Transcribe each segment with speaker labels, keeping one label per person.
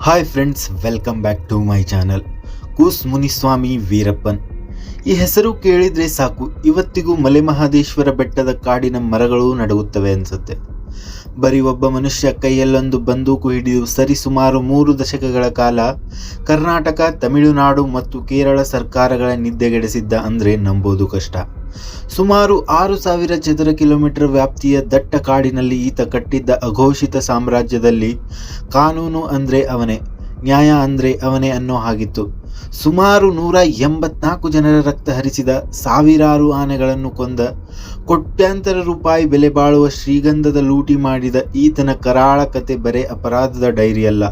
Speaker 1: Hi friends, welcome back to my channel. Koose Muniswamy Veerappan. ಈ ಹೆಸರು ಕೇಳಿದರೆ ಸಾಕು, ಇವತ್ತಿಗೂ ಮಲೆ ಮಹದೇಶ್ವರ ಬೆಟ್ಟದ ಕಾಡಿನ ಮರಗಳು ನಡುಗುತ್ತವೆ ಅನಿಸುತ್ತೆ. ಬರೀ ಒಬ್ಬ ಮನುಷ್ಯ ಕೈಯಲ್ಲೊಂದು ಬಂದೂಕು ಹಿಡಿದು ಸರಿಸುಮಾರು 3 ದಶಕಗಳ ಕಾಲ ಕರ್ನಾಟಕ, ತಮಿಳುನಾಡು ಮತ್ತು ಕೇರಳ ಸರ್ಕಾರಗಳ ನಿದ್ದೆಗೆಡಿಸಿದ್ದ ಅಂದರೆ ನಂಬೋದು ಕಷ್ಟ. ಸುಮಾರು 6,000 ಚದರ ಕಿಲೋಮೀಟರ್ ವ್ಯಾಪ್ತಿಯ ದಟ್ಟ ಕಾಡಿನಲ್ಲಿ ಈತ ಕಟ್ಟಿದ್ದ ಅಘೋಷಿತ ಸಾಮ್ರಾಜ್ಯದಲ್ಲಿ ಕಾನೂನು ಅಂದರೆ ಅವನೇ, ನ್ಯಾಯ ಅಂದರೆ ಅವನೇ ಅನ್ನೋ ಹಾಗಿತ್ತು. ಸುಮಾರು 184 ಜನರ ರಕ್ತ ಹರಿಸಿದ, ಸಾವಿರಾರು ಆನೆಗಳನ್ನು ಕೊಂದ, ಕೋಟ್ಯಾಂತರ ರೂಪಾಯಿ ಬೆಲೆ ಬಾಳುವ ಶ್ರೀಗಂಧದ ಲೂಟಿ ಮಾಡಿದ ಈತನ ಕರಾಳ ಕತೆ ಬರೇ ಅಪರಾಧದ ಡೈರಿ ಅಲ್ಲ,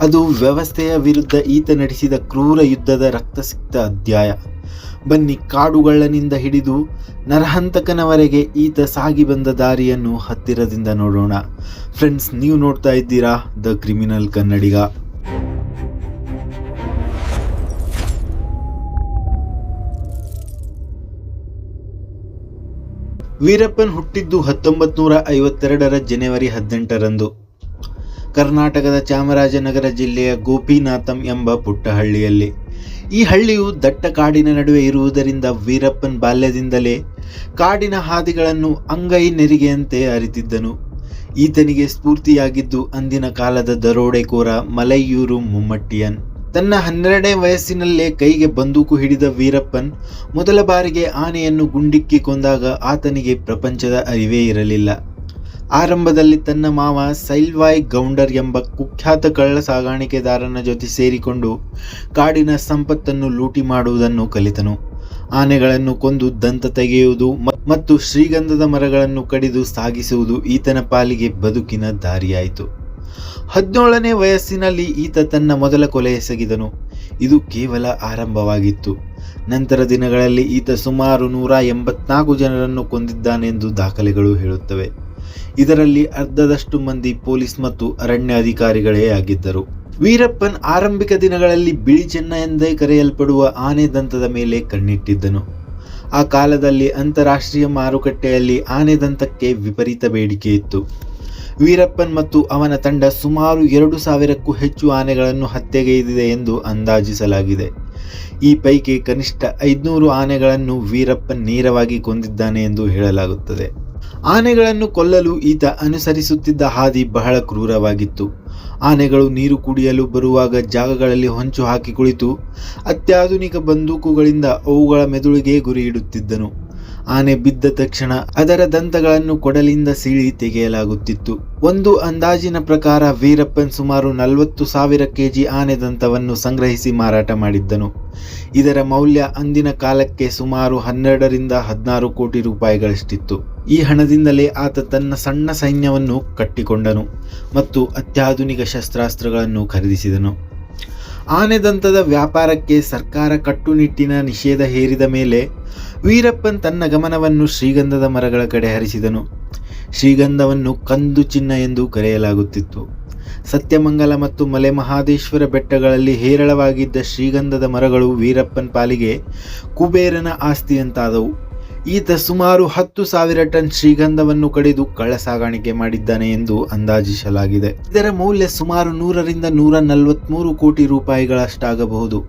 Speaker 1: ಅದು ವ್ಯವಸ್ಥೆಯ ವಿರುದ್ಧ ಈತ ನಡೆಸಿದ ಕ್ರೂರ ಯುದ್ಧದ ರಕ್ತಸಿಕ್ತ ಅಧ್ಯಾಯ. ಬನ್ನಿ, ಕಾಡುಗಳ್ಳನಿಂದ ಹಿಡಿದು ನರಹಂತಕನವರೆಗೆ ಈತ ಸಾಗಿ ಬಂದ ದಾರಿಯನ್ನು ಹತ್ತಿರದಿಂದ ನೋಡೋಣ. ಫ್ರೆಂಡ್ಸ್, ನೀವು ನೋಡ್ತಾ ಇದ್ದೀರಾ ದ ಕ್ರಿಮಿನಲ್ ಕನ್ನಡಿಗ. ವೀರಪ್ಪನ್ ಹುಟ್ಟಿದ್ದು 1952 ಜನವರಿ 18ರಂದು ಕರ್ನಾಟಕದ ಚಾಮರಾಜನಗರ ಜಿಲ್ಲೆಯ ಗೋಪಿನಾಥಂ ಎಂಬ ಪುಟ್ಟ ಹಳ್ಳಿಯಲ್ಲಿ. ಈ ಹಳ್ಳಿಯು ದಟ್ಟ ಕಾಡಿನ ನಡುವೆ ಇರುವುದರಿಂದ ವೀರಪ್ಪನ್ ಬಾಲ್ಯದಿಂದಲೇ ಕಾಡಿನ ಹಾದಿಗಳನ್ನು ಅಂಗೈ ನೆರಿಗೆಯಂತೆ ಅರಿತಿದ್ದನು. ಈತನಿಗೆ ಸ್ಫೂರ್ತಿಯಾಗಿದ್ದು ಅಂದಿನ ಕಾಲದ ದರೋಡೆಕೋರ ಮಲೈಯೂರು ಮುಮ್ಮಟ್ಟಿಯನ್. ತನ್ನ 12ನೇ ವಯಸ್ಸಿನಲ್ಲೇ ಕೈಗೆ ಬಂದೂಕು ಹಿಡಿದ ವೀರಪ್ಪನ್ ಮೊದಲ ಬಾರಿಗೆ ಆನೆಯನ್ನು ಗುಂಡಿಕ್ಕಿ ಕೊಂದಾಗ ಆತನಿಗೆ ಪ್ರಪಂಚದ ಅರಿವೇ ಇರಲಿಲ್ಲ. ಆರಂಭದಲ್ಲಿ ತನ್ನ ಮಾವ ಸೈಲ್ವಾಯ್ ಗೌಂಡರ್ ಎಂಬ ಕುಖ್ಯಾತ ಕಳ್ಳ ಸಾಗಾಣಿಕೆದಾರನ ಜೊತೆ ಸೇರಿಕೊಂಡು ಕಾಡಿನ ಸಂಪತ್ತನ್ನು ಲೂಟಿ ಮಾಡುವುದನ್ನು ಕಲಿತನು. ಆನೆಗಳನ್ನು ಕೊಂದು ದಂತ ತೆಗೆಯುವುದು ಮತ್ತು ಶ್ರೀಗಂಧದ ಮರಗಳನ್ನು ಕಡಿದು ಸಾಗಿಸುವುದು ಈತನ ಪಾಲಿಗೆ ಬದುಕಿನ ದಾರಿಯಾಯಿತು. 17ನೇ ವಯಸ್ಸಿನಲ್ಲಿ ಈತ ತನ್ನ ಮೊದಲ ಕೊಲೆ ಎಸಗಿದನು. ಇದು ಕೇವಲ ಆರಂಭವಾಗಿತ್ತು. ನಂತರ ದಿನಗಳಲ್ಲಿ ಈತ ಸುಮಾರು 184 ಜನರನ್ನು ಕೊಂದಿದ್ದಾನೆಂದು ದಾಖಲೆಗಳು ಹೇಳುತ್ತವೆ. ಇದರಲ್ಲಿ ಅರ್ಧದಷ್ಟು ಮಂದಿ ಪೊಲೀಸ್ ಮತ್ತು ಅರಣ್ಯ ಅಧಿಕಾರಿಗಳೇ ಆಗಿದ್ದರು. ವೀರಪ್ಪನ್ ಆರಂಭಿಕ ದಿನಗಳಲ್ಲಿ ಬಿಳಿ ಚೆನ್ನ ಎಂದೇ ಕರೆಯಲ್ಪಡುವ ಆನೆ ದಂತದ ಮೇಲೆ ಕಣ್ಣಿಟ್ಟಿದ್ದನು. ಆ ಕಾಲದಲ್ಲಿ ಅಂತಾರಾಷ್ಟ್ರೀಯ ಮಾರುಕಟ್ಟೆಯಲ್ಲಿ ಆನೆ ದಂತಕ್ಕೆ ವಿಪರೀತ ಬೇಡಿಕೆ ಇತ್ತು. ವೀರಪ್ಪನ್ ಮತ್ತು ಅವನ ತಂಡ ಸುಮಾರು 2,000ಕ್ಕೂ ಹೆಚ್ಚು ಆನೆಗಳನ್ನು ಹತ್ಯೆಗೈದಿದೆ ಎಂದು ಅಂದಾಜಿಸಲಾಗಿದೆ. ಈ ಪೈಕಿ ಕನಿಷ್ಠ 500 ಆನೆಗಳನ್ನು ವೀರಪ್ಪನ್ ನೇರವಾಗಿ ಕೊಂದಿದ್ದಾನೆ ಎಂದು ಹೇಳಲಾಗುತ್ತದೆ. ಆನೆಗಳನ್ನು ಕೊಲ್ಲಲು ಈತ ಅನುಸರಿಸುತ್ತಿದ್ದ ಹಾದಿ ಬಹಳ ಕ್ರೂರವಾಗಿತ್ತು. ಆನೆಗಳು ನೀರು ಕುಡಿಯಲು ಬರುವಾಗ ಜಾಗಗಳಲ್ಲಿ ಹೊಂಚು ಹಾಕಿ ಕುಳಿತು ಅತ್ಯಾಧುನಿಕ ಬಂದೂಕುಗಳಿಂದ ಅವುಗಳ ಮೆದುಳಿಗೆ ಗುರಿ ಇಡುತ್ತಿದ್ದನು. ಆನೆ ಬಿದ್ದ ತಕ್ಷಣ ಅದರ ದಂತಗಳನ್ನು ಕೊಡಲಿಂದ ಸೀಳಿ ತೆಗೆಯಲಾಗುತ್ತಿತ್ತು. ಒಂದು ಅಂದಾಜಿನ ಪ್ರಕಾರ ವೀರಪ್ಪನ್ ಸುಮಾರು 40,000 kg ಆನೆ ದಂತವನ್ನು ಸಂಗ್ರಹಿಸಿ ಮಾರಾಟ ಮಾಡಿದ್ದನು. ಇದರ ಮೌಲ್ಯ ಅಂದಿನ ಕಾಲಕ್ಕೆ ಸುಮಾರು 12ರಿಂದ 16 ಕೋಟಿ ರೂಪಾಯಿಗಳಷ್ಟಿತ್ತು. ಈ ಹಣದಿಂದಲೇ ಆತ ತನ್ನ ಸಣ್ಣ ಸೈನ್ಯವನ್ನು ಕಟ್ಟಿಕೊಂಡನು ಮತ್ತು ಅತ್ಯಾಧುನಿಕ ಶಸ್ತ್ರಾಸ್ತ್ರಗಳನ್ನು ಖರೀದಿಸಿದನು. ಆನೆ ದಂತದ ವ್ಯಾಪಾರಕ್ಕೆ ಸರ್ಕಾರ ಕಟ್ಟುನಿಟ್ಟಿನ ನಿಷೇಧ ಹೇರಿದ ಮೇಲೆ ವೀರಪ್ಪನ್ ತನ್ನ ಗಮನವನ್ನು ಶ್ರೀಗಂಧದ ಮರಗಳ ಕಡೆ ಹರಿಸಿದನು. ಶ್ರೀಗಂಧವನ್ನು ಕಂದು ಚಿನ್ನ ಎಂದು ಕರೆಯಲಾಗುತ್ತಿತ್ತು. ಸತ್ಯಮಂಗಲ ಮತ್ತು ಮಲೆ ಮಹದೇಶ್ವರ ಬೆಟ್ಟಗಳಲ್ಲಿ ಹೇರಳವಾಗಿದ್ದ ಶ್ರೀಗಂಧದ ಮರಗಳು ವೀರಪ್ಪನ್ ಪಾಲಿಗೆ ಕುಬೇರನ ಆಸ್ತಿಯಂತಾದವು. ಈತ ಸುಮಾರು 10,000 ಟನ್ ಶ್ರೀಗಂಧವನ್ನು ಕಡಿದು ಕಳ್ಳ ಸಾಗಾಣಿಕೆ ಮಾಡಿದ್ದಾನೆ ಎಂದು ಅಂದಾಜಿಸಲಾಗಿದೆ. ಇದರ ಮೌಲ್ಯ ಸುಮಾರು 100ರಿಂದ 143 ಕೋಟಿ ರೂಪಾಯಿಗಳಷ್ಟಾಗಬಹುದು.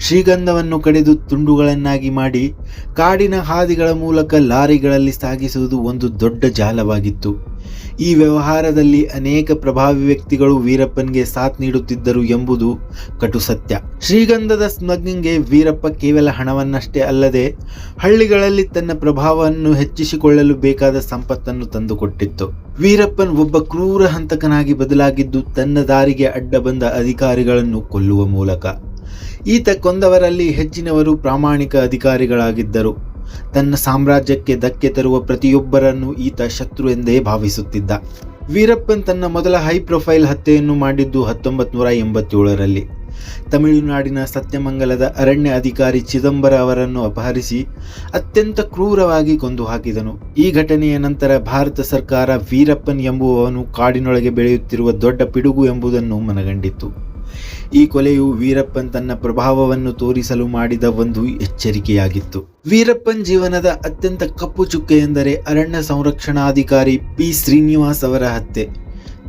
Speaker 1: ಶ್ರೀಗಂಧವನ್ನು ಕಡಿದು ತುಂಡುಗಳನ್ನಾಗಿ ಮಾಡಿ ಕಾಡಿನ ಹಾದಿಗಳ ಮೂಲಕ ಲಾರಿಗಳಲ್ಲಿ ಸಾಗಿಸುವುದು ಒಂದು ದೊಡ್ಡ ಜಾಲವಾಗಿತ್ತು. ಈ ವ್ಯವಹಾರದಲ್ಲಿ ಅನೇಕ ಪ್ರಭಾವಿ ವ್ಯಕ್ತಿಗಳು ವೀರಪ್ಪನ್ಗೆ ಸಾಥ್ ನೀಡುತ್ತಿದ್ದರು ಎಂಬುದು ಕಟು ಸತ್ಯ. ಶ್ರೀಗಂಧದ ಸ್ಮಗ್ಲಿಂಗ್ಗೆ ವೀರಪ್ಪ ಕೇವಲ ಹಣವನ್ನಷ್ಟೇ ಅಲ್ಲದೆ ಹಳ್ಳಿಗಳಲ್ಲಿ ತನ್ನ ಪ್ರಭಾವವನ್ನು ಹೆಚ್ಚಿಸಿಕೊಳ್ಳಲು ಬೇಕಾದ ಸಂಪತ್ತನ್ನು ತಂದುಕೊಟ್ಟಿತ್ತು. ವೀರಪ್ಪನ್ ಒಬ್ಬ ಕ್ರೂರ ಹಂತಕನಾಗಿ ಬದಲಾಗಿದ್ದು ತನ್ನ ದಾರಿಗೆ ಅಡ್ಡ ಬಂದ ಅಧಿಕಾರಿಗಳನ್ನು ಕೊಲ್ಲುವ ಮೂಲಕ. ಈತ ಕೊಂದವರಲ್ಲಿ ಹೆಚ್ಚಿನವರು ಪ್ರಾಮಾಣಿಕ ಅಧಿಕಾರಿಗಳಾಗಿದ್ದರು. ತನ್ನ ಸಾಮ್ರಾಜ್ಯಕ್ಕೆ ಧಕ್ಕೆ ತರುವ ಪ್ರತಿಯೊಬ್ಬರನ್ನು ಈತ ಶತ್ರು ಎಂದೇ ಭಾವಿಸುತ್ತಿದ್ದ. ವೀರಪ್ಪನ್ ತನ್ನ ಮೊದಲ ಹೈ ಪ್ರೊಫೈಲ್ ಹತ್ಯೆಯನ್ನು ಮಾಡಿದ್ದು 1987ರಲ್ಲಿ. ತಮಿಳುನಾಡಿನ ಸತ್ಯಮಂಗಲದ ಅರಣ್ಯ ಅಧಿಕಾರಿ ಚಿದಂಬರ ಅವರನ್ನು ಅಪಹರಿಸಿ ಅತ್ಯಂತ ಕ್ರೂರವಾಗಿ ಕೊಂದು ಹಾಕಿದನು. ಈ ಘಟನೆಯ ನಂತರ ಭಾರತ ಸರ್ಕಾರ ವೀರಪ್ಪನ್ ಎಂಬುವವನು ಕಾಡಿನೊಳಗೆ ಬೆಳೆಯುತ್ತಿರುವ ದೊಡ್ಡ ಪಿಡುಗು ಎಂಬುದನ್ನು ಮನಗಂಡಿತ್ತು. ಈ ಕೊಲೆಯು ವೀರಪ್ಪನ್ ತನ್ನ ಪ್ರಭಾವವನ್ನು ತೋರಿಸಲು ಮಾಡಿದ ಒಂದು ಎಚ್ಚರಿಕೆಯಾಗಿತ್ತು. ವೀರಪ್ಪನ್ ಜೀವನದ ಅತ್ಯಂತ ಕಪ್ಪು ಚುಕ್ಕೆ ಎಂದರೆ ಅರಣ್ಯ ಸಂರಕ್ಷಣಾಧಿಕಾರಿ ಪಿ ಶ್ರೀನಿವಾಸ್ ಅವರ ಹತ್ಯೆ.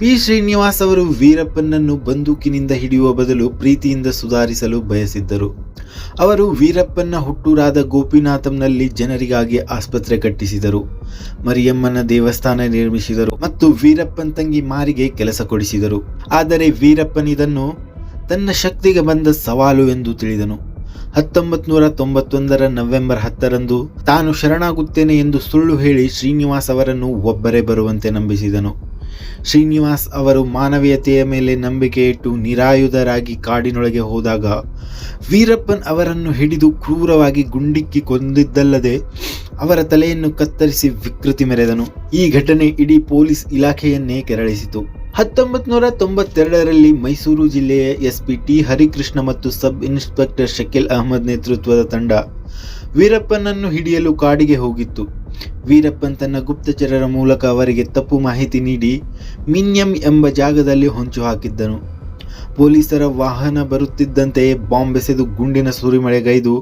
Speaker 1: ಪಿ ಶ್ರೀನಿವಾಸ್ ಅವರು ವೀರಪ್ಪನನ್ನು ಬಂದೂಕಿನಿಂದ ಹಿಡಿಯುವ ಬದಲು ಪ್ರೀತಿಯಿಂದ ಸುಧಾರಿಸಲು ಬಯಸಿದ್ದರು. ಅವರು ವೀರಪ್ಪನ ಹುಟ್ಟೂರಾದ ಗೋಪಿನಾಥಂನಲ್ಲಿ ಜನರಿಗಾಗಿ ಆಸ್ಪತ್ರೆ ಕಟ್ಟಿಸಿದರು, ಮರಿಯಮ್ಮನ ದೇವಸ್ಥಾನ ನಿರ್ಮಿಸಿದರು ಮತ್ತು ವೀರಪ್ಪನ್ ತಂಗಿ ಮಾರಿಗೆ ಕೆಲಸ ಕೊಡಿಸಿದರು. ಆದರೆ ವೀರಪ್ಪನ್ ಇದನ್ನು ತನ್ನ ಶಕ್ತಿಗೆ ಬಂದ ಸವಾಲು ಎಂದು ತಿಳಿದನು. 1991 ನವೆಂಬರ್ 10 ತಾನು ಶರಣಾಗುತ್ತೇನೆ ಎಂದು ಸುಳ್ಳು ಹೇಳಿ ಶ್ರೀನಿವಾಸ್ ಅವರನ್ನು ಒಬ್ಬರೇ ಬರುವಂತೆ ನಂಬಿಸಿದನು. ಶ್ರೀನಿವಾಸ್ ಅವರು ಮಾನವೀಯತೆಯ ಮೇಲೆ ನಂಬಿಕೆ ಇಟ್ಟು ನಿರಾಯುಧರಾಗಿ ಕಾಡಿನೊಳಗೆ ಹೋದಾಗ ವೀರಪ್ಪನ್ ಅವರನ್ನು ಹಿಡಿದು ಕ್ರೂರವಾಗಿ ಗುಂಡಿಕ್ಕಿ ಕೊಂದಿದ್ದಲ್ಲದೆ ಅವರ ತಲೆಯನ್ನು ಕತ್ತರಿಸಿ ವಿಕೃತಿ ಮೆರೆದನು. ಈ ಘಟನೆ ಇಡೀ ಪೊಲೀಸ್ ಇಲಾಖೆಯನ್ನೇ ಕೆರಳಿಸಿತು. 1992 ಮೈಸೂರು ಜಿಲ್ಲೆಯ ಎಸ್ಪಿ ಟಿ ಹರಿಕೃಷ್ಣ ಮತ್ತು ಸಬ್ ಇನ್ಸ್ಪೆಕ್ಟರ್ ಶಕೀಲ್ ಅಹಮದ್ ನೇತೃತ್ವದ ತಂಡ ವೀರಪ್ಪನನ್ನು ಹಿಡಿಯಲು ಕಾಡಿಗೆ ಹೋಗಿತ್ತು. ವೀರಪ್ಪನ್ ತನ್ನ ಗುಪ್ತಚರರ ಮೂಲಕ ಅವರಿಗೆ ತಪ್ಪು ಮಾಹಿತಿ ನೀಡಿ ಮಿನ್ಯಂ ಎಂಬ ಜಾಗದಲ್ಲಿ ಹೊಂಚು ಹಾಕಿದ್ದನು. ಪೊಲೀಸರ ವಾಹನ ಬರುತ್ತಿದ್ದಂತೆಯೇ ಬಾಂಬ್ ಎಸೆದು ಗುಂಡಿನ ಸುರಿಮಳೆಗೈದು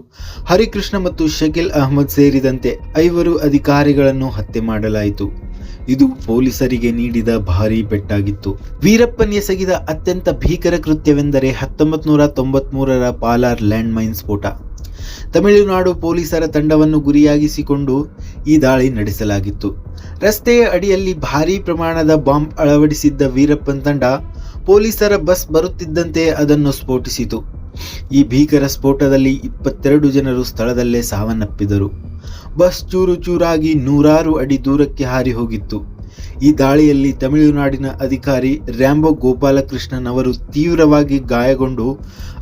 Speaker 1: ಹರಿಕೃಷ್ಣ ಮತ್ತು ಶಕೀಲ್ ಅಹಮದ್ ಸೇರಿದಂತೆ 5 ಅಧಿಕಾರಿಗಳನ್ನು ಹತ್ಯೆ ಮಾಡಲಾಯಿತು. ಇದು ಪೊಲೀಸರಿಗೆ ನೀಡಿದ ಭಾರೀ ಪೆಟ್ಟಾಗಿತ್ತು. ವೀರಪ್ಪನ್ ಎಸಗಿದ ಅತ್ಯಂತ ಭೀಕರ ಕೃತ್ಯವೆಂದರೆ 1993 ಪಾಲಾರ್ ಲ್ಯಾಂಡ್ ಮೈನ್ ಸ್ಫೋಟ. ತಮಿಳುನಾಡು ಪೊಲೀಸರ ತಂಡವನ್ನು ಗುರಿಯಾಗಿಸಿಕೊಂಡು ಈ ದಾಳಿ ನಡೆಸಲಾಗಿತ್ತು. ರಸ್ತೆಯ ಅಡಿಯಲ್ಲಿ ಭಾರೀ ಪ್ರಮಾಣದ ಬಾಂಬ್ ಅಳವಡಿಸಿದ್ದ ವೀರಪ್ಪನ್ ತಂಡ ಪೊಲೀಸರ ಬಸ್ ಬರುತ್ತಿದ್ದಂತೆ ಅದನ್ನು ಸ್ಫೋಟಿಸಿತು. ಈ ಭೀಕರ ಸ್ಫೋಟದಲ್ಲಿ 22 ಜನರು ಸ್ಥಳದಲ್ಲೇ ಸಾವನ್ನಪ್ಪಿದರು. ಬಸ್ ಚೂರು ಚೂರಾಗಿ 100 ಅಡಿ ದೂರಕ್ಕೆ ಹಾರಿ ಹೋಗಿತ್ತು. ಈ ದಾಳಿಯಲ್ಲಿ ತಮಿಳುನಾಡಿನ ಅಧಿಕಾರಿ ರ್ಯಾಂಬೋ ಗೋಪಾಲಕೃಷ್ಣನ್ ಅವರು ತೀವ್ರವಾಗಿ ಗಾಯಗೊಂಡು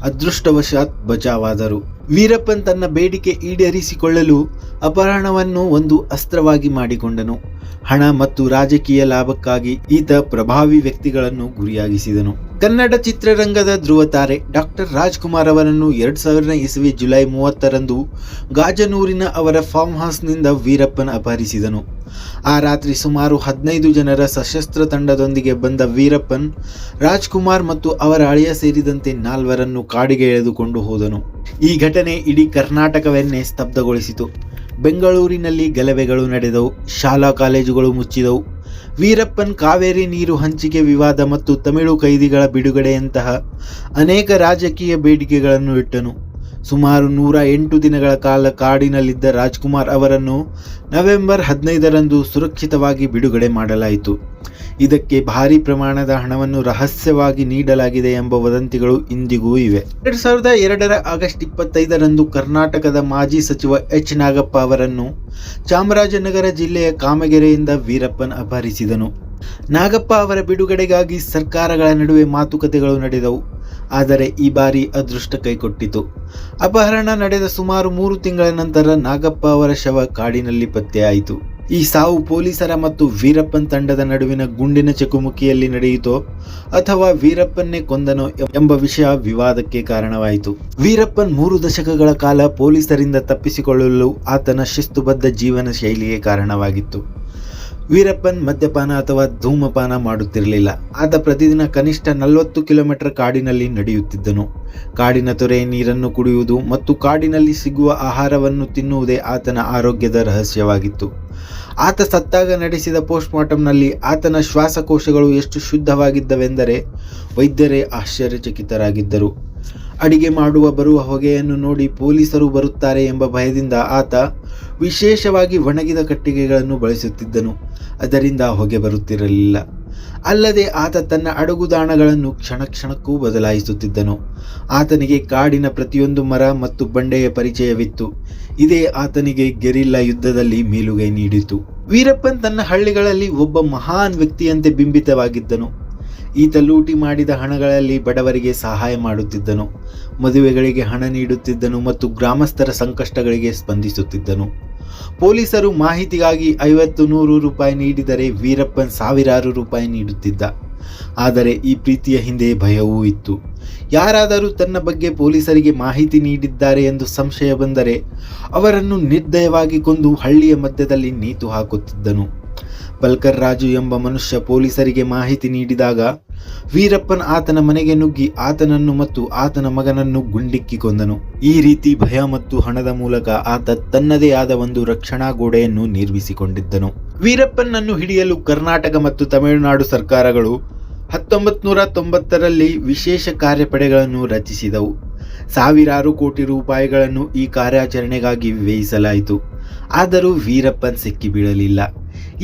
Speaker 1: ಅದೃಷ್ಟವಶಾತ್ ಬಚಾವಾದರು. ವೀರಪ್ಪನ್ ತನ್ನ ಬೇಡಿಕೆ ಈಡೇರಿಸಿಕೊಳ್ಳಲು ಅಪಹರಣವನ್ನು ಒಂದು ಅಸ್ತ್ರವಾಗಿ ಮಾಡಿಕೊಂಡನು. ಹಣ ಮತ್ತು ರಾಜಕೀಯ ಲಾಭಕ್ಕಾಗಿ ಈತ ಪ್ರಭಾವಿ ವ್ಯಕ್ತಿಗಳನ್ನು ಗುರಿಯಾಗಿಸಿದನು. ಕನ್ನಡ ಚಿತ್ರರಂಗದ ಧ್ರುವ ತಾರೆ ಡಾಕ್ಟರ್ ರಾಜ್ಕುಮಾರ್ ಅವರನ್ನು 2000 ಇಸವಿ ಜುಲೈ 30 ಗಾಜನೂರಿನ ಅವರ ಫಾರ್ಮ್ ಹೌಸ್ನಿಂದ ವೀರಪ್ಪನ್ ಅಪಹರಿಸಿದನು. ಆ ರಾತ್ರಿ ಸುಮಾರು 15 ಜನರ ಸಶಸ್ತ್ರ ತಂಡದೊಂದಿಗೆ ಬಂದ ವೀರಪ್ಪನ್ ರಾಜ್ಕುಮಾರ್ ಮತ್ತು ಅವರ ಅಳಿಯ ಸೇರಿದಂತೆ 4 ಕಾಡಿಗೆ ಎಳೆದುಕೊಂಡು ಹೋದನು. ಈ ಘಟನೆ ಇಡೀ ಕರ್ನಾಟಕವನ್ನೇ ಸ್ತಬ್ಧಗೊಳಿಸಿತು. ಬೆಂಗಳೂರಿನಲ್ಲಿ ಗಲಭೆಗಳು ನಡೆದವು, ಶಾಲಾ ಕಾಲೇಜುಗಳು ಮುಚ್ಚಿದವು. ವೀರಪ್ಪನ್ ಕಾವೇರಿ ನೀರು ಹಂಚಿಕೆ ವಿವಾದ ಮತ್ತು ತಮಿಳು ಕೈದಿಗಳ ಬಿಡುಗಡೆಯಂತಹ ಅನೇಕ ರಾಜಕೀಯ ಬೇಡಿಕೆಗಳನ್ನು ಇಟ್ಟನು. ಸುಮಾರು 108 ದಿನಗಳ ಕಾಲ ಕಾಡಿನಲ್ಲಿದ್ದ ರಾಜ್ಕುಮಾರ್ ಅವರನ್ನು ನವೆಂಬರ್ 15 ಸುರಕ್ಷಿತವಾಗಿ ಬಿಡುಗಡೆ ಮಾಡಲಾಯಿತು. ಇದಕ್ಕೆ ಭಾರೀ ಪ್ರಮಾಣದ ಹಣವನ್ನು ರಹಸ್ಯವಾಗಿ ನೀಡಲಾಗಿದೆ ಎಂಬ ವದಂತಿಗಳು ಇಂದಿಗೂ ಇವೆ. 2002 ಆಗಸ್ಟ್ 25 ಕರ್ನಾಟಕದ ಮಾಜಿ ಸಚಿವ ಎಚ್ ನಾಗಪ್ಪ ಅವರನ್ನು ಚಾಮರಾಜನಗರ ಜಿಲ್ಲೆಯ ಕಾಮಗೆರೆಯಿಂದ ವೀರಪ್ಪನ್ ಅಪಹರಿಸಿದನು. ನಾಗಪ್ಪ ಅವರ ಬಿಡುಗಡೆಗಾಗಿ ಸರ್ಕಾರಗಳ ನಡುವೆ ಮಾತುಕತೆಗಳು ನಡೆದವು. ಆದರೆ ಈ ಬಾರಿ ಅದೃಷ್ಟ ಕೈಕೊಟ್ಟಿತು. ಅಪಹರಣ ನಡೆದ ಸುಮಾರು 3 ತಿಂಗಳ ನಂತರ ನಾಗಪ್ಪ ಅವರ ಶವ ಕಾಡಿನಲ್ಲಿ ಪತ್ತೆಯಾಯಿತು. ಈ ಸಾವು ಪೊಲೀಸರ ಮತ್ತು ವೀರಪ್ಪನ್ ತಂಡದ ನಡುವಿನ ಗುಂಡಿನ ಚಕಮಕಿಯಲ್ಲಿ ನಡೆಯಿತೋ ಅಥವಾ ವೀರಪ್ಪನ್ನೇ ಕೊಂದನೋ ಎಂಬ ವಿಷಯ ವಿವಾದಕ್ಕೆ ಕಾರಣವಾಯಿತು. ವೀರಪ್ಪನ್ 3 ದಶಕಗಳ ಕಾಲ ಪೊಲೀಸರಿಂದ ತಪ್ಪಿಸಿಕೊಳ್ಳಲು ಆತನ ಶಿಸ್ತುಬದ್ಧ ಜೀವನ ಶೈಲಿಗೆ ಕಾರಣವಾಗಿತ್ತು. ವೀರಪ್ಪನ್ ಮದ್ಯಪಾನ ಅಥವಾ ಧೂಮಪಾನ ಮಾಡುತ್ತಿರಲಿಲ್ಲ. ಆತ ಪ್ರತಿದಿನ ಕನಿಷ್ಠ 40 ಕಿಲೋಮೀಟರ್ ಕಾಡಿನಲ್ಲಿ ನಡೆಯುತ್ತಿದ್ದನು. ಕಾಡಿನ ತೊರೆಯ ನೀರನ್ನು ಕುಡಿಯುವುದು ಮತ್ತು ಕಾಡಿನಲ್ಲಿ ಸಿಗುವ ಆಹಾರವನ್ನು ತಿನ್ನುವುದೇ ಆತನ ಆರೋಗ್ಯದ ರಹಸ್ಯವಾಗಿತ್ತು. ಆತ ಸತ್ತಾಗ ನಡೆಸಿದ ಪೋಸ್ಟ್ಮಾರ್ಟಂನಲ್ಲಿ ಆತನ ಶ್ವಾಸಕೋಶಗಳು ಎಷ್ಟು ಶುದ್ಧವಾಗಿದ್ದವೆಂದರೆ ವೈದ್ಯರೇ ಆಶ್ಚರ್ಯಚಕಿತರಾಗಿದ್ದರು. ಅಡಿಗೆ ಬರುವ ಹೊಗೆಯನ್ನು ನೋಡಿ ಪೊಲೀಸರು ಬರುತ್ತಾರೆ ಎಂಬ ಭಯದಿಂದ ಆತ ವಿಶೇಷವಾಗಿ ಒಣಗಿದ ಕಟ್ಟಿಗೆಗಳನ್ನು ಬಳಸುತ್ತಿದ್ದನು. ಅದರಿಂದ ಹೊಗೆ ಬರುತ್ತಿರಲಿಲ್ಲ. ಅಲ್ಲದೆ ಆತ ತನ್ನ ಅಡಗುದಾಣಗಳನ್ನು ಕ್ಷಣಕ್ಕೂ ಬದಲಾಯಿಸುತ್ತಿದ್ದನು. ಆತನಿಗೆ ಕಾಡಿನ ಪ್ರತಿಯೊಂದು ಮರ ಮತ್ತು ಬಂಡೆಯ ಪರಿಚಯವಿತ್ತು. ಇದೇ ಆತನಿಗೆ ಗೆರಿಲ್ಲಾ ಯುದ್ಧದಲ್ಲಿ ಮೇಲುಗೈ ನೀಡಿತು. ವೀರಪ್ಪನ್ ತನ್ನ ಹಳ್ಳಿಗಳಲ್ಲಿ ಒಬ್ಬ ಮಹಾನ್ ವ್ಯಕ್ತಿಯಂತೆ ಬಿಂಬಿತವಾಗಿದ್ದನು. ಈತ ಲೂಟಿ ಮಾಡಿದ ಹಣಗಳಲ್ಲಿ ಬಡವರಿಗೆ ಸಹಾಯ ಮಾಡುತ್ತಿದ್ದನು, ಮದುವೆಗಳಿಗೆ ಹಣ ನೀಡುತ್ತಿದ್ದನು ಮತ್ತು ಗ್ರಾಮಸ್ಥರ ಸಂಕಷ್ಟಗಳಿಗೆ ಸ್ಪಂದಿಸುತ್ತಿದ್ದನು. ಪೊಲೀಸರು ಮಾಹಿತಿಗಾಗಿ 50-100 ರೂಪಾಯಿ ನೀಡಿದರೆ ವೀರಪ್ಪನ್ ಸಾವಿರಾರು ರೂಪಾಯಿ ನೀಡುತ್ತಿದ್ದ. ಆದರೆ ಈ ಪ್ರೀತಿಯ ಹಿಂದೆ ಭಯವೂ ಇತ್ತು. ಯಾರಾದರೂ ತನ್ನ ಬಗ್ಗೆ ಪೊಲೀಸರಿಗೆ ಮಾಹಿತಿ ನೀಡಿದ್ದಾರೆ ಎಂದು ಸಂಶಯ ಬಂದರೆ ಅವರನ್ನು ನಿರ್ದಯವಾಗಿ ಕೊಂದು ಹಳ್ಳಿಯ ಮಧ್ಯದಲ್ಲಿ ನೇತು ಹಾಕುತ್ತಿದ್ದನು. ಪಲ್ಕರ್ ರಾಜು ಎಂಬ ಮನುಷ್ಯ ಪೊಲೀಸರಿಗೆ ಮಾಹಿತಿ ನೀಡಿದಾಗ ವೀರಪ್ಪನ್ ಆತನ ಮನೆಗೆ ನುಗ್ಗಿ ಆತನನ್ನು ಮತ್ತು ಆತನ ಮಗನನ್ನು ಗುಂಡಿಕ್ಕಿ ಕೊಂದನು. ಈ ರೀತಿ ಭಯ ಮತ್ತು ಹಣದ ಮೂಲಕ ಆತ ತನ್ನದೇ ಆದ ಒಂದು ರಕ್ಷಣಾ ಗೋಡೆಯನ್ನು ನಿರ್ಮಿಸಿಕೊಂಡಿದ್ದನು. ವೀರಪ್ಪನನ್ನು ಹಿಡಿಯಲು ಕರ್ನಾಟಕ ಮತ್ತು ತಮಿಳುನಾಡು ಸರ್ಕಾರಗಳು 1990ರಲ್ಲಿ ವಿಶೇಷ ಕಾರ್ಯಪಡೆಗಳನ್ನು ರಚಿಸಿದವು. ಸಾವಿರಾರು ಕೋಟಿ ರೂಪಾಯಿಗಳನ್ನು ಈ ಕಾರ್ಯಾಚರಣೆಗಾಗಿ ವ್ಯಯಿಸಲಾಯಿತು. ಆದರೂ ವೀರಪ್ಪನ್ ಸಿಕ್ಕಿಬೀಳಲಿಲ್ಲ.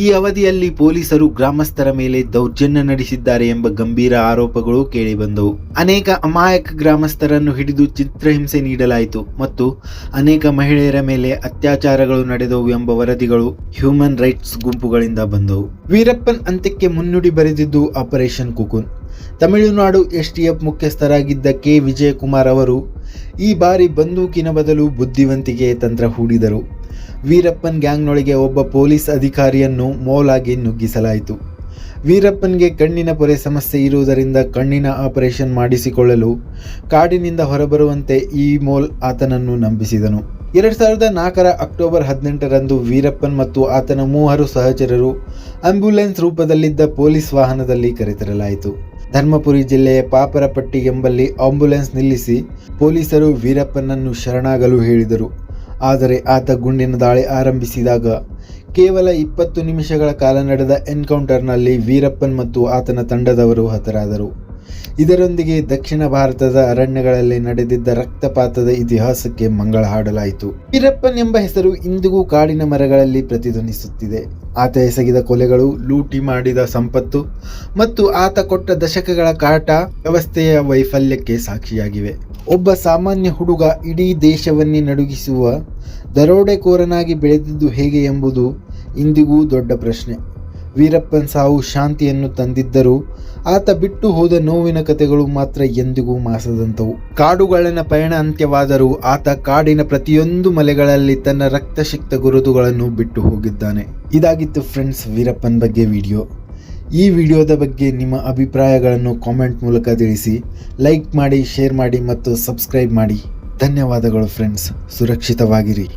Speaker 1: ಈ ಅವಧಿಯಲ್ಲಿ ಪೊಲೀಸರು ಗ್ರಾಮಸ್ಥರ ಮೇಲೆ ದೌರ್ಜನ್ಯ ನಡೆಸಿದ್ದಾರೆ ಎಂಬ ಗಂಭೀರ ಆರೋಪಗಳು ಕೇಳಿಬಂದವು. ಅನೇಕ ಅಮಾಯಕ ಗ್ರಾಮಸ್ಥರನ್ನು ಹಿಡಿದು ಚಿತ್ರಹಿಂಸೆ ನೀಡಲಾಯಿತು ಮತ್ತು ಅನೇಕ ಮಹಿಳೆಯರ ಮೇಲೆ ಅತ್ಯಾಚಾರಗಳು ನಡೆದವು ಎಂಬ ವರದಿಗಳು ಹ್ಯೂಮನ್ ರೈಟ್ಸ್ ಗುಂಪುಗಳಿಂದ ಬಂದವು. ವೀರಪ್ಪನ್ ಅಂತ್ಯಕ್ಕೆ ಮುನ್ನುಡಿ ಬರೆದಿದ್ದು ಆಪರೇಷನ್ ಕುಕುನ್. ತಮಿಳುನಾಡು ಎಸ್ಟಿಎಫ್ ಮುಖ್ಯಸ್ಥರಾಗಿದ್ದ ಕೆ. ವಿಜಯಕುಮಾರ್ ಅವರು ಈ ಬಾರಿ ಬಂದೂಕಿನ ಬದಲು ಬುದ್ಧಿವಂತಿಕೆಯ ತಂತ್ರ ಹೂಡಿದರು. ವೀರಪ್ಪನ್ ಗ್ಯಾಂಗ್ನೊಳಗೆ ಒಬ್ಬ ಪೊಲೀಸ್ ಅಧಿಕಾರಿಯನ್ನು ಮೋಲಾಗಿ ನುಗ್ಗಿಸಲಾಯಿತು. ವೀರಪ್ಪನ್ಗೆ ಕಣ್ಣಿನ ಪೊರೆ ಸಮಸ್ಯೆ ಇರುವುದರಿಂದ ಕಣ್ಣಿನ ಆಪರೇಷನ್ ಮಾಡಿಸಿಕೊಳ್ಳಲು ಕಾಡಿನಿಂದ ಹೊರಬರುವಂತೆ ಈ ಮೋಲ್ ಆತನನ್ನು ನಂಬಿಸಿದನು. 2004 ಅಕ್ಟೋಬರ್ 18ರಂದು ವೀರಪ್ಪನ್ ಮತ್ತು ಆತನ 3 ಸಹಚರರು ಆಂಬ್ಯುಲೆನ್ಸ್ ರೂಪದಲ್ಲಿದ್ದ ಪೊಲೀಸ್ ವಾಹನದಲ್ಲಿ ಕರೆತರಲಾಯಿತು. ಧರ್ಮಪುರಿ ಜಿಲ್ಲೆಯ ಪಾಪರಪಟ್ಟಿ ಎಂಬಲ್ಲಿ ಆಂಬ್ಯುಲೆನ್ಸ್ ನಿಲ್ಲಿಸಿ ಪೊಲೀಸರು ವೀರಪ್ಪನನ್ನು ಶರಣಾಗಲು ಹೇಳಿದರು. ಆದರೆ ಆತ ಗುಂಡಿನ ದಾಳಿ ಆರಂಭಿಸಿದಾಗ ಕೇವಲ 20 ನಿಮಿಷಗಳ ಕಾಲ ನಡೆದ ಎನ್ಕೌಂಟರ್ನಲ್ಲಿ ವೀರಪ್ಪನ್ ಮತ್ತು ಆತನ ತಂಡದವರು ಹತರಾದರು. ಇದರೊಂದಿಗೆ ದಕ್ಷಿಣ ಭಾರತದ ಅರಣ್ಯಗಳಲ್ಲಿ ನಡೆದಿದ್ದ ರಕ್ತಪಾತದ ಇತಿಹಾಸಕ್ಕೆ ಮಂಗಳ ಹಾಡಲಾಯಿತು. ವೀರಪ್ಪನ್ ಎಂಬ ಹೆಸರು ಇಂದಿಗೂ ಕಾಡಿನ ಮರಗಳಲ್ಲಿ ಪ್ರತಿಧ್ವನಿಸುತ್ತಿದೆ. ಆತ ಎಸಗಿದ ಕೊಲೆಗಳು, ಲೂಟಿ ಮಾಡಿದ ಸಂಪತ್ತು ಮತ್ತು ಆತ ಕೊಟ್ಟ ದಶಕಗಳ ಕಾಟ ವ್ಯವಸ್ಥೆಯ ವೈಫಲ್ಯಕ್ಕೆ ಸಾಕ್ಷಿಯಾಗಿವೆ. ಒಬ್ಬ ಸಾಮಾನ್ಯ ಹುಡುಗ ಇಡೀ ದೇಶವನ್ನೇ ನಡುಗಿಸುವ ದರೋಡೆಕೋರನಾಗಿ ಬೆಳೆದಿದ್ದು ಹೇಗೆ ಎಂಬುದು ಇಂದಿಗೂ ದೊಡ್ಡ ಪ್ರಶ್ನೆ. ವೀರಪ್ಪನ್ ಸಾವು ಶಾಂತಿಯನ್ನು ತಂದಿದ್ದರೂ ಆತ ಬಿಟ್ಟು ಹೋದ ನೋವಿನ ಕಥೆಗಳು ಮಾತ್ರ ಎಂದಿಗೂ ಮಾಸದಂತವು. ಕಾಡುಗಳನ್ನ ಪಯಣ ಅಂತ್ಯವಾದರೂ ಆತ ಕಾಡಿನ ಪ್ರತಿಯೊಂದು ಮಲೆಗಳಲ್ಲಿ ತನ್ನ ರಕ್ತಸಿಕ್ತ ಗುರುತುಗಳನ್ನು ಬಿಟ್ಟು ಹೋಗಿದ್ದಾನೆ. ಇದಾಗಿತ್ತು ಫ್ರೆಂಡ್ಸ್ ವೀರಪ್ಪನ್ ಬಗ್ಗೆ ವಿಡಿಯೋ. ಈ ವಿಡಿಯೋದ ಬಗ್ಗೆ ನಿಮ್ಮ ಅಭಿಪ್ರಾಯಗಳನ್ನು ಕಾಮೆಂಟ್ ಮೂಲಕ ತಿಳಿಸಿ. ಲೈಕ್ ಮಾಡಿ, ಶೇರ್ ಮಾಡಿ ಮತ್ತು ಸಬ್ಸ್ಕ್ರೈಬ್ ಮಾಡಿ. ಧನ್ಯವಾದಗಳು ಫ್ರೆಂಡ್ಸ್. ಸುರಕ್ಷಿತವಾಗಿರಿ.